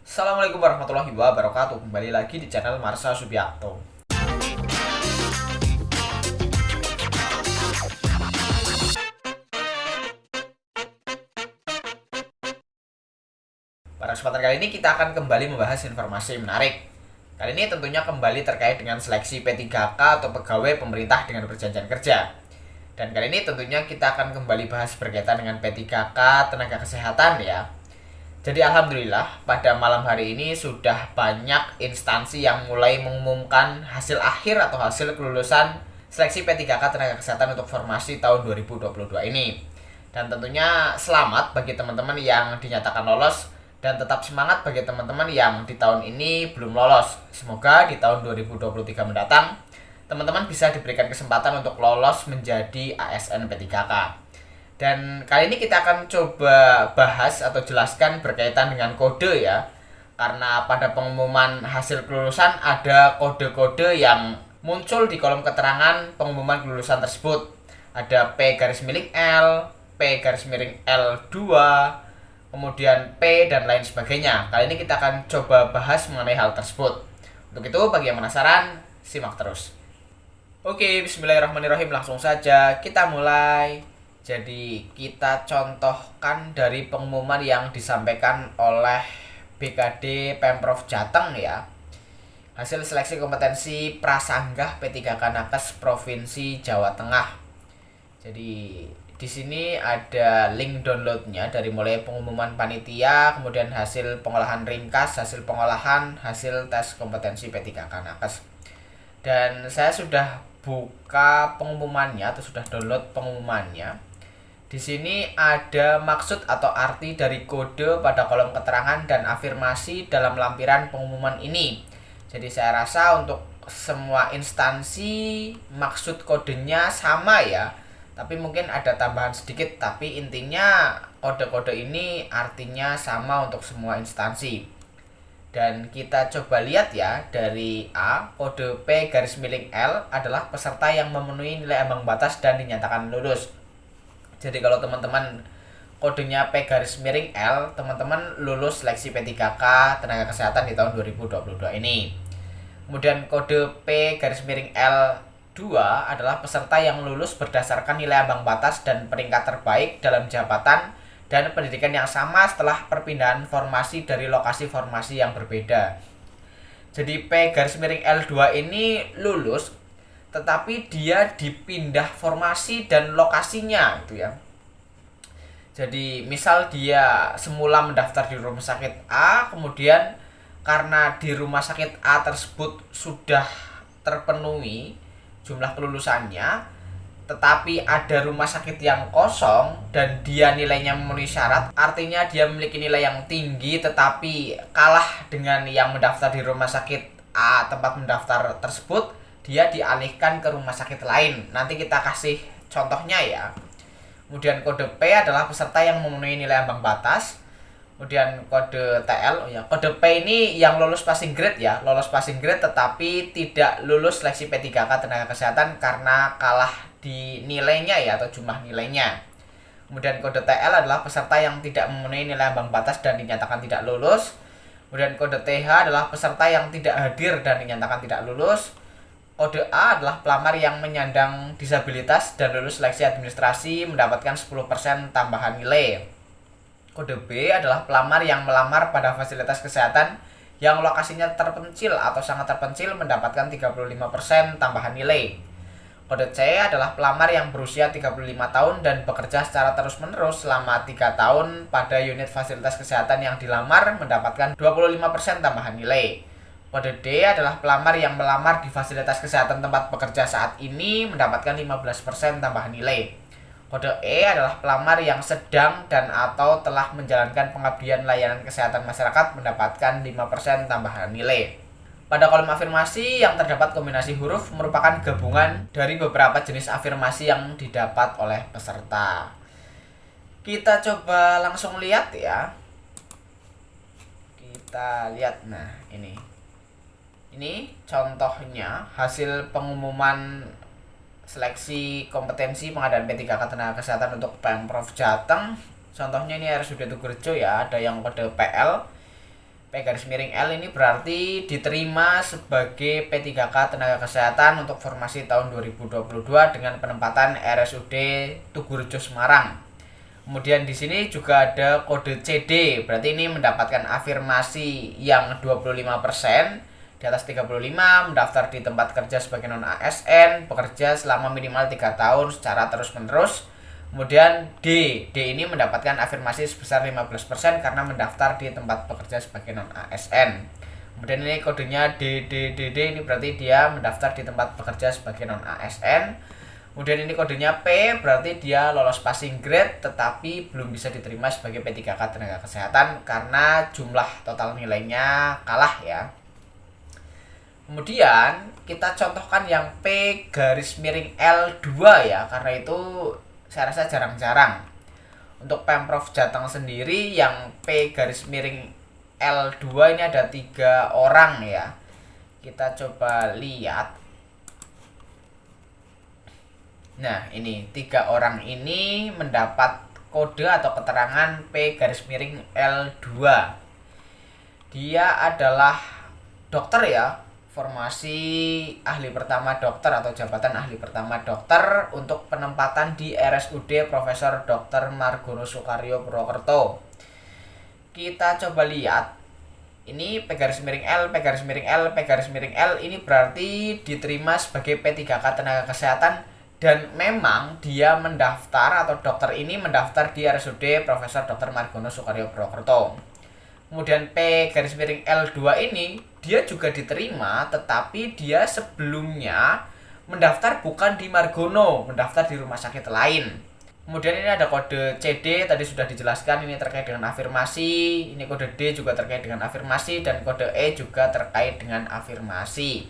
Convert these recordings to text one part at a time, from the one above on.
Assalamualaikum warahmatullahi wabarakatuh. Kembali lagi di channel Marsha Subiakto. Pada kesempatan kali ini kita akan kembali membahas informasi menarik. Kali ini tentunya kembali terkait dengan seleksi P3K atau pegawai pemerintah dengan perjanjian kerja. Dan kali ini tentunya kita akan kembali bahas berkaitan dengan P3K tenaga kesehatan ya. Jadi alhamdulillah pada malam hari ini sudah banyak instansi yang mulai mengumumkan hasil akhir atau hasil kelulusan seleksi P3K tenaga kesehatan untuk formasi tahun 2022 ini. Dan tentunya selamat bagi teman-teman yang dinyatakan lolos dan tetap semangat bagi teman-teman yang di tahun ini belum lolos. Semoga di tahun 2023 mendatang teman-teman bisa diberikan kesempatan untuk lolos menjadi ASN P3K. Dan kali ini kita akan coba bahas atau jelaskan berkaitan dengan kode ya. Karena pada pengumuman hasil kelulusan ada kode-kode yang muncul di kolom keterangan pengumuman kelulusan tersebut. Ada P garis miring L, P garis miring L2, kemudian P dan lain sebagainya. Kali ini kita akan coba bahas mengenai hal tersebut. Untuk itu bagi yang penasaran, simak terus. Oke, bismillahirrahmanirrahim, langsung saja kita mulai. Jadi kita contohkan dari pengumuman yang disampaikan oleh BKD Pemprov Jateng ya. Hasil seleksi kompetensi prasanggah P3K Nakes Provinsi Jawa Tengah. Jadi di sini ada link downloadnya dari mulai pengumuman panitia, kemudian hasil pengolahan ringkas, hasil pengolahan, hasil tes kompetensi P3K Nakes. Dan saya sudah buka pengumumannya atau sudah download pengumumannya. Di sini ada maksud atau arti dari kode pada kolom keterangan dan afirmasi dalam lampiran pengumuman ini. Jadi saya rasa untuk semua instansi maksud kodenya sama ya. Tapi mungkin ada tambahan sedikit, tapi intinya kode-kode ini artinya sama untuk semua instansi. Dan kita coba lihat ya, dari A, kode P garis miring L adalah peserta yang memenuhi nilai ambang batas dan dinyatakan lulus. Jadi kalau teman-teman kodenya P garis miring L, teman-teman lulus seleksi P3K tenaga kesehatan di tahun 2022 ini. Kemudian kode P garis miring L2 adalah peserta yang lulus berdasarkan nilai ambang batas dan peringkat terbaik dalam jabatan dan pendidikan yang sama setelah perpindahan formasi dari lokasi formasi yang berbeda. Jadi P garis miring L2 ini lulus tetapi dia dipindah formasi dan lokasinya itu ya. Jadi misal dia semula mendaftar di rumah sakit A, kemudian karena di rumah sakit A tersebut sudah terpenuhi jumlah kelulusannya, tetapi ada rumah sakit yang kosong dan dia nilainya memenuhi syarat, artinya dia memiliki nilai yang tinggi tetapi kalah dengan yang mendaftar di rumah sakit A tempat mendaftar tersebut, dia dialihkan ke rumah sakit lain. Nanti kita kasih contohnya ya. Kemudian kode P adalah peserta yang memenuhi nilai ambang batas. Kemudian kode TL, kode P ini yang lolos passing grade ya, lolos passing grade tetapi tidak lulus seleksi P3K tenaga kesehatan karena kalah di nilainya ya atau jumlah nilainya. Kemudian kode TL adalah peserta yang tidak memenuhi nilai ambang batas dan dinyatakan tidak lulus. Kemudian kode TH adalah peserta yang tidak hadir dan dinyatakan tidak lulus. Kode A adalah pelamar yang menyandang disabilitas dan lulus seleksi administrasi mendapatkan 10% tambahan nilai. Kode B adalah pelamar yang melamar pada fasilitas kesehatan yang lokasinya terpencil atau sangat terpencil mendapatkan 35% tambahan nilai. Kode C adalah pelamar yang berusia 35 tahun dan bekerja secara terus-menerus selama 3 tahun pada unit fasilitas kesehatan yang dilamar mendapatkan 25% tambahan nilai. Kode D adalah pelamar yang melamar di fasilitas kesehatan tempat bekerja saat ini mendapatkan 15% tambahan nilai. Kode E adalah pelamar yang sedang dan atau telah menjalankan pengabdian layanan kesehatan masyarakat mendapatkan 5% tambahan nilai. Pada kolom afirmasi yang terdapat kombinasi huruf merupakan gabungan dari beberapa jenis afirmasi yang didapat oleh peserta. Kita coba langsung lihat ya. Kita lihat, nah ini. Ini contohnya hasil pengumuman seleksi kompetensi pengadaan P3K tenaga kesehatan untuk Pemprov Jateng. Contohnya ini RSUD Tugurejo ya, ada yang kode PL. P-L ini berarti diterima sebagai P3K Tenaga Kesehatan untuk formasi tahun 2022 dengan penempatan RSUD Tugurejo Semarang. Kemudian di sini juga ada kode CD, berarti ini mendapatkan afirmasi yang 25%, di atas 35, mendaftar di tempat kerja sebagai non-ASN, bekerja selama minimal 3 tahun secara terus-menerus. Kemudian D ini mendapatkan afirmasi sebesar 15% karena mendaftar di tempat bekerja sebagai non-ASN. Kemudian ini kodenya DDDD, ini berarti dia mendaftar di tempat bekerja sebagai non-ASN. Kemudian ini kodenya P, berarti dia lolos passing grade tetapi belum bisa diterima sebagai P3K Tenaga Kesehatan karena jumlah total nilainya kalah ya. Kemudian kita contohkan yang P-L2 ya, karena itu saya rasa jarang-jarang. Untuk Pemprov Jateng sendiri yang P-L2 ini ada 3 orang ya. Kita coba lihat. Nah, ini 3 orang ini mendapat kode atau keterangan P-L2. Dia adalah dokter ya, formasi ahli pertama dokter atau jabatan ahli pertama dokter untuk penempatan di RSUD Profesor Dr. Margono Soekario Purwokerto. Kita coba lihat. Ini P-L, P-L ini berarti diterima sebagai P3K Tenaga Kesehatan dan memang dia mendaftar atau dokter ini mendaftar di RSUD Profesor Dr. Margono Soekario Purwokerto. Kemudian P-L2 ini dia juga diterima, tetapi dia sebelumnya mendaftar bukan di Margono, mendaftar di rumah sakit lain. Kemudian ini ada kode CD, tadi sudah dijelaskan, ini terkait dengan afirmasi. Ini kode D juga terkait dengan afirmasi, dan kode E juga terkait dengan afirmasi.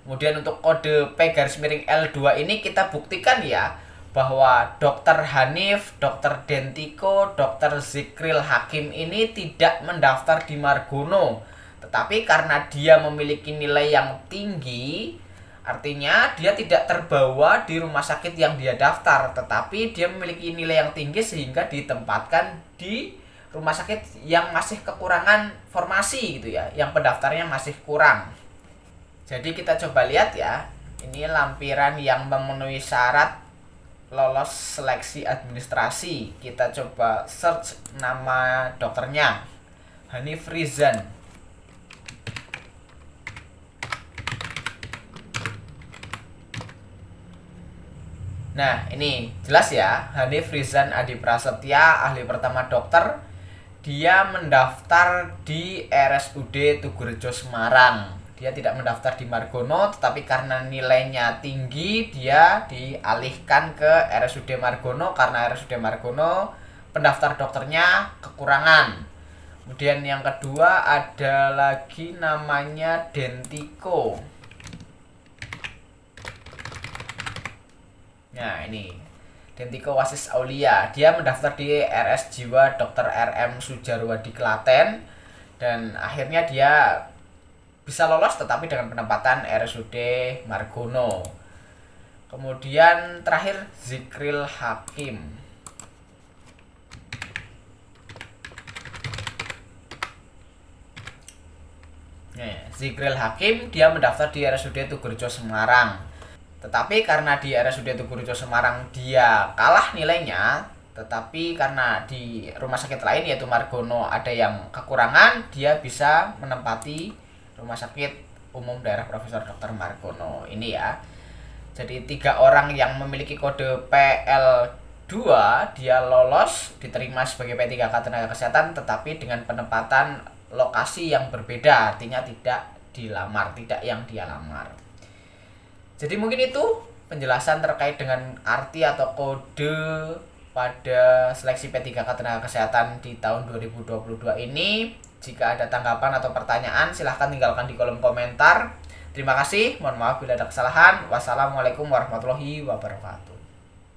Kemudian untuk kode P-L2 ini kita buktikan ya, bahwa Dr. Hanif, Dr. Dentiko, Dr. Zikril Hakim ini tidak mendaftar di Margono. Tetapi karena dia memiliki nilai yang tinggi, artinya dia tidak terbawa di rumah sakit yang dia daftar. Tetapi dia memiliki nilai yang tinggi sehingga ditempatkan di rumah sakit yang masih kekurangan formasi gitu ya, yang pendaftarnya masih kurang. Jadi kita coba lihat ya, ini lampiran yang memenuhi syarat lolos seleksi administrasi. Kita coba search nama dokternya, Hanif Rizan. Nah, ini jelas ya, Hanif Rizan Adi Prasetya, ahli pertama dokter. Dia mendaftar di RSUD Tugurejo Semarang. Dia tidak mendaftar di Margono, tetapi karena nilainya tinggi, dia dialihkan ke RSUD Margono karena RSUD Margono pendaftar dokternya kekurangan. Kemudian yang kedua ada lagi namanya Dentiko. Nah, ini Dentiko Wasis Aulia. Dia mendaftar di RS Jiwa Dr. RM Sujarwadi Klaten dan akhirnya dia bisa lolos tetapi dengan penempatan RSUD Margono. Kemudian terakhir Zikril Hakim. Zikril Hakim dia mendaftar di RSUD Tugurejo Semarang. Tetapi karena di RSUD Tugurejo Semarang dia kalah nilainya, tetapi karena di rumah sakit lain yaitu Margono ada yang kekurangan, dia bisa menempati Rumah Sakit Umum Daerah Profesor Dr. Margono ini ya. Jadi 3 orang yang memiliki kode PL2 dia lolos, diterima sebagai P3K Tenaga Kesehatan tetapi dengan penempatan lokasi yang berbeda, artinya tidak dilamar, tidak yang dia lamar. Jadi mungkin itu penjelasan terkait dengan arti atau kode pada seleksi P3K Tenaga Kesehatan di tahun 2022 ini. Jika ada tanggapan atau pertanyaan, silahkan tinggalkan di kolom komentar. Terima kasih, mohon maaf bila ada kesalahan. Wassalamualaikum warahmatullahi wabarakatuh.